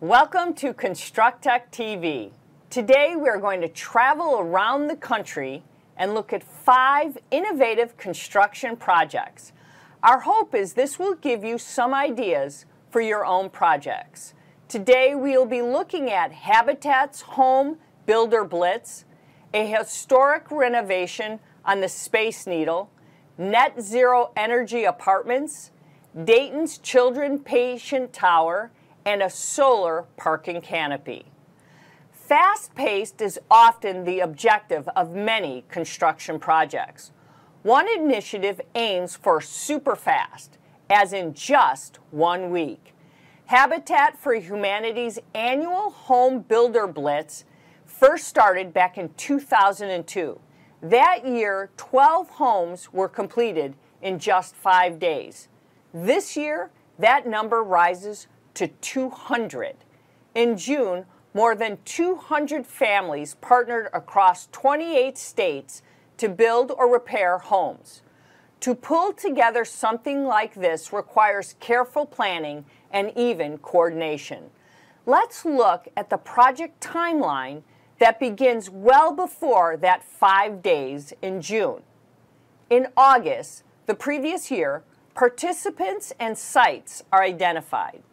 Welcome to Constructech TV. Today we are going to travel around the country and look at 5 innovative construction projects. Our hope is this will give you some ideas for your own projects. Today we will be looking at Habitat's Home Builder Blitz, a historic renovation on the Space Needle, net zero energy apartments, Dayton's Children Patient Tower, and a solar parking canopy. Fast-paced is often the objective of many construction projects. One initiative aims for super fast, as in just 1 week. Habitat for Humanity's annual Home Builder Blitz first started back in 2002. That year, 12 homes were completed in just 5 days. This year, that number rises to 200. In June, more than 200 families partnered across 28 states to build or repair homes. To pull together something like this requires careful planning and even coordination. Let's look at the project timeline that begins well before that 5 days in June. In August, the previous year, participants and sites are identified.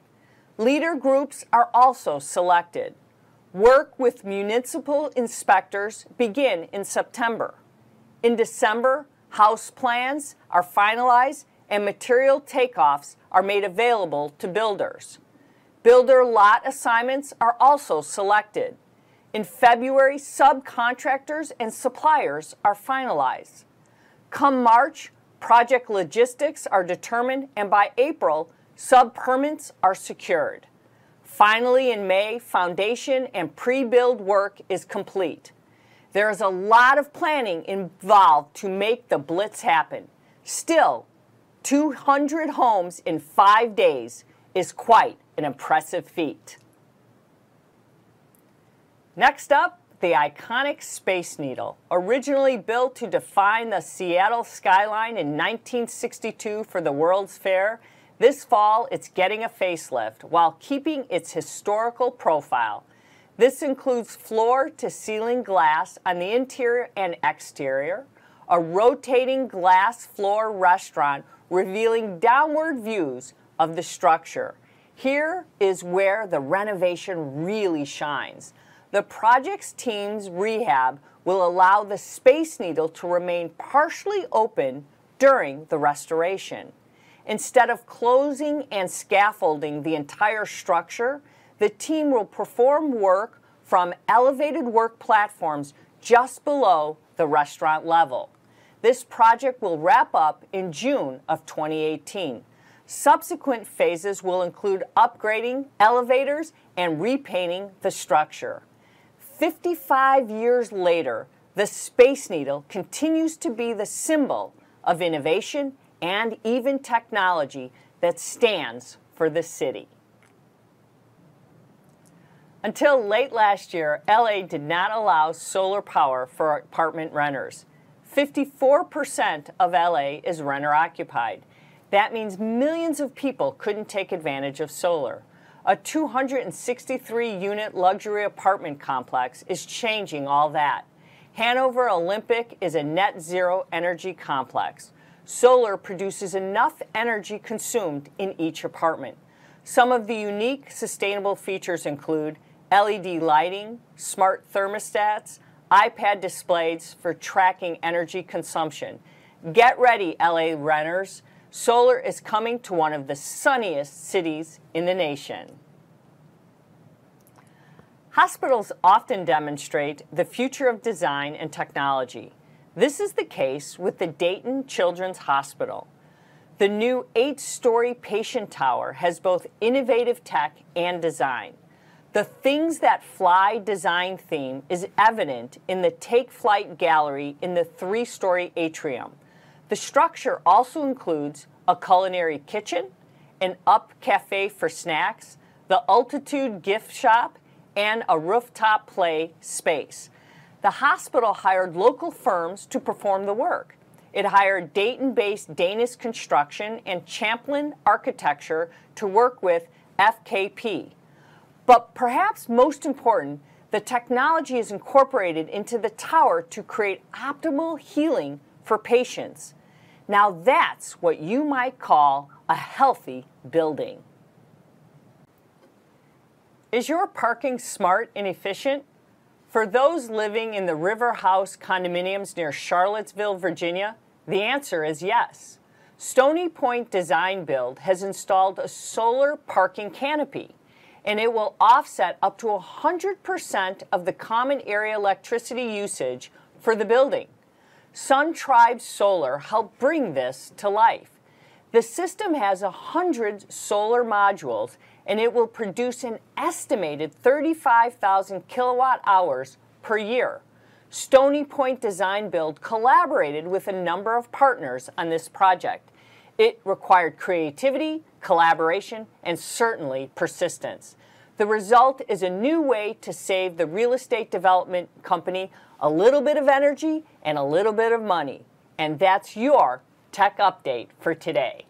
Leader groups are also selected. Work with municipal inspectors begin in September. In December, house plans are finalized and material takeoffs are made available to builders. Builder lot assignments are also selected. In February, subcontractors and suppliers are finalized. Come March, project logistics are determined, and by April, sub-permits are secured. Finally, in May, foundation and pre-build work is complete. There is a lot of planning involved to make the Blitz happen. Still, 200 homes in 5 days is quite an impressive feat. Next up, the iconic Space Needle. Originally built to define the Seattle skyline in 1962 for the World's Fair, this fall, it's getting a facelift while keeping its historical profile. This includes floor-to-ceiling glass on the interior and exterior, a rotating glass floor restaurant revealing downward views of the structure. Here is where the renovation really shines. The project's team's rehab will allow the Space Needle to remain partially open during the restoration. Instead of closing and scaffolding the entire structure, the team will perform work from elevated work platforms just below the restaurant level. This project will wrap up in June of 2018. Subsequent phases will include upgrading elevators and repainting the structure. 55 years later, the Space Needle continues to be the symbol of innovation and even technology that stands for the city. Until late last year, LA did not allow solar power for apartment renters. 54% of LA is renter occupied. That means millions of people couldn't take advantage of solar. A 263-unit luxury apartment complex is changing all that. Hanover Olympic is a net zero energy complex. Solar produces enough energy consumed in each apartment. Some of the unique sustainable features include LED lighting, smart thermostats, iPad displays for tracking energy consumption. Get ready, LA renters. Solar is coming to one of the sunniest cities in the nation. Hospitals often demonstrate the future of design and technology. This is the case with the Dayton Children's Hospital. The new 8-story patient tower has both innovative tech and design. The Things That Fly design theme is evident in the Take Flight gallery in the 3-story atrium. The structure also includes a culinary kitchen, an up cafe for snacks, the Altitude gift shop, and a rooftop play space. The hospital hired local firms to perform the work. It hired Dayton-based Danish Construction and Champlin Architecture to work with FKP. But perhaps most important, the technology is incorporated into the tower to create optimal healing for patients. Now that's what you might call a healthy building. Is your parking smart and efficient? For those living in the River House condominiums near Charlottesville, Virginia, the answer is yes. Stony Point Design Build has installed a solar parking canopy, and it will offset up to 100% of the common area electricity usage for the building. Sun Tribe Solar helped bring this to life. The system has 100 solar modules, and it will produce an estimated 35,000 kilowatt hours per year. Stony Point Design Build collaborated with a number of partners on this project. It required creativity, collaboration, and certainly persistence. The result is a new way to save the real estate development company a little bit of energy and a little bit of money. And that's your Tech Update for today.